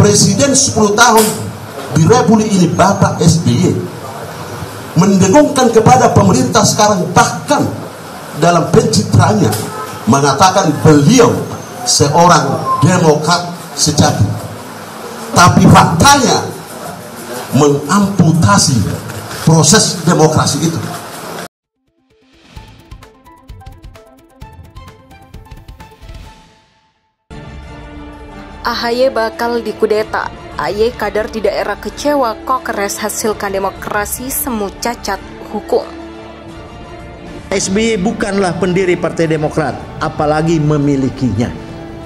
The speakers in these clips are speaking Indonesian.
Presiden 10 tahun di Republik ini Bapak SBY mendengungkan kepada pemerintah sekarang, bahkan dalam pencitraannya mengatakan beliau seorang demokrat sejati, tapi faktanya mengamputasi proses demokrasi itu. AHY bakal dikudeta. AY kader di daerah kecewa Kongres hasilkan demokrasi semu cacat hukum. SBY bukanlah pendiri Partai Demokrat, apalagi memilikinya.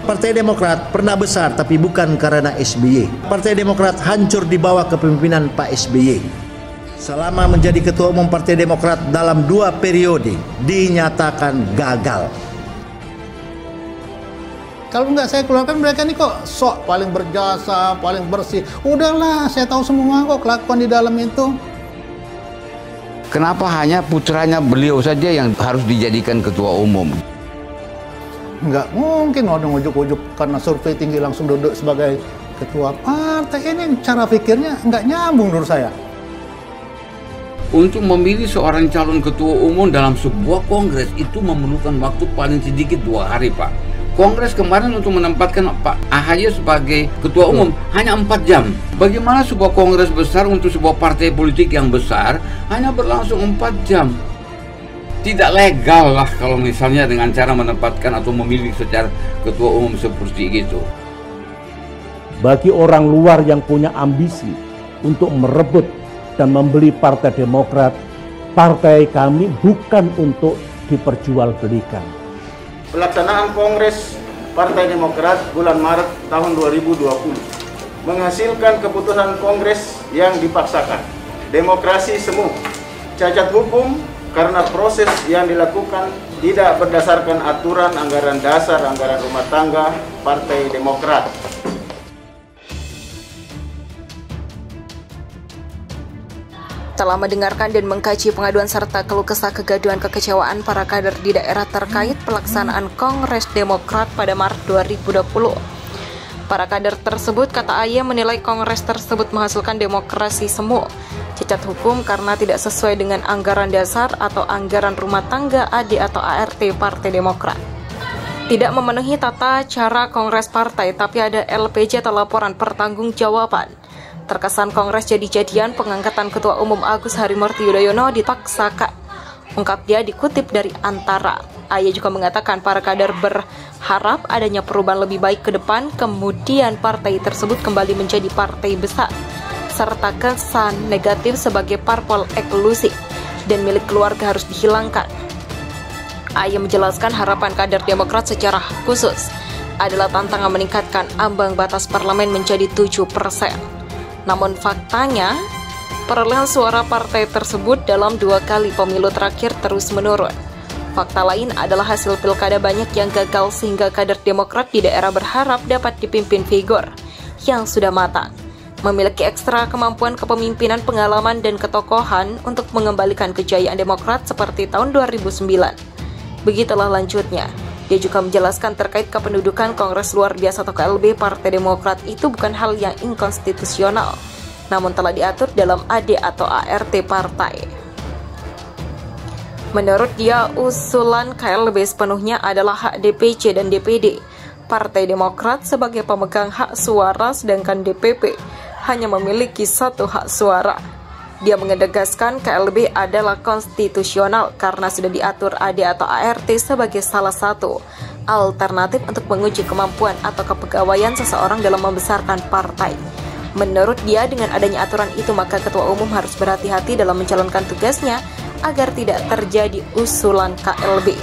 Partai Demokrat pernah besar tapi bukan karena SBY. Partai Demokrat hancur di bawah kepemimpinan Pak SBY. Selama menjadi Ketua Umum Partai Demokrat dalam 2 periode dinyatakan gagal. Kalau nggak saya keluarkan, mereka ini kok sok paling berjasa, paling bersih. Udahlah, saya tahu semua kok kelakuan di dalam itu. Kenapa hanya putranya beliau saja yang harus dijadikan ketua umum? Nggak mungkin orang ujuk-ujuk karena survei tinggi langsung duduk sebagai ketua partai. Ini cara pikirnya nggak nyambung menurut saya. Untuk memilih seorang calon ketua umum dalam sebuah kongres itu memerlukan waktu paling sedikit 2 hari, Pak. Kongres kemarin untuk menempatkan Pak AHY sebagai ketua umum hanya 4 jam. Bagaimana sebuah kongres besar untuk sebuah partai politik yang besar hanya berlangsung 4 jam? Tidak legal lah kalau misalnya dengan cara menempatkan atau memilih secara ketua umum seperti itu. Bagi orang luar yang punya ambisi untuk merebut dan membeli Partai Demokrat, partai kami bukan untuk diperjualbelikan. Pelaksanaan Kongres Partai Demokrat bulan Maret tahun 2020 menghasilkan keputusan Kongres yang dipaksakan. Demokrasi semu, cacat hukum karena proses yang dilakukan tidak berdasarkan aturan anggaran dasar anggaran rumah tangga Partai Demokrat. Telah mendengarkan dan mengkaji pengaduan serta keluh kesah kegaduhan kekecewaan para kader di daerah terkait pelaksanaan Kongres Demokrat pada Maret 2020. Para kader tersebut, kata AY, menilai Kongres tersebut menghasilkan demokrasi semu, cacat hukum karena tidak sesuai dengan anggaran dasar atau anggaran rumah tangga AD atau ART Partai Demokrat. Tidak memenuhi tata cara Kongres Partai, tapi ada LPJ atau laporan pertanggungjawaban. Terkesan Kongres jadi-jadian pengangkatan Ketua Umum Agus Harimurti Yudhoyono dipaksakan. Ungkap dia dikutip dari Antara. AY juga mengatakan para kader berharap adanya perubahan lebih baik ke depan, kemudian partai tersebut kembali menjadi partai besar, serta kesan negatif sebagai parpol eksklusif dan milik keluarga harus dihilangkan. AY menjelaskan harapan kader Demokrat secara khusus adalah tantangan meningkatkan ambang batas parlemen menjadi 7%. Namun faktanya, perolehan suara partai tersebut dalam 2 kali pemilu terakhir terus menurun. Fakta lain adalah hasil pilkada banyak yang gagal sehingga kader Demokrat di daerah berharap dapat dipimpin figur yang sudah matang, memiliki ekstra kemampuan kepemimpinan, pengalaman, dan ketokohan untuk mengembalikan kejayaan Demokrat seperti tahun 2009. Begitulah lanjutnya. Dia juga menjelaskan terkait kependudukan Kongres Luar Biasa atau KLB Partai Demokrat itu bukan hal yang inkonstitusional, namun telah diatur dalam AD atau ART partai. Menurut dia, usulan KLB sepenuhnya adalah hak DPC dan DPD. Partai Demokrat sebagai pemegang hak suara, sedangkan DPP hanya memiliki 1 hak suara. Dia menegaskan KLB adalah konstitusional karena sudah diatur AD atau ART sebagai salah satu alternatif untuk menguji kemampuan atau kepegawaian seseorang dalam membesarkan partai. Menurut dia, dengan adanya aturan itu maka ketua umum harus berhati-hati dalam menjalankan tugasnya agar tidak terjadi usulan KLB.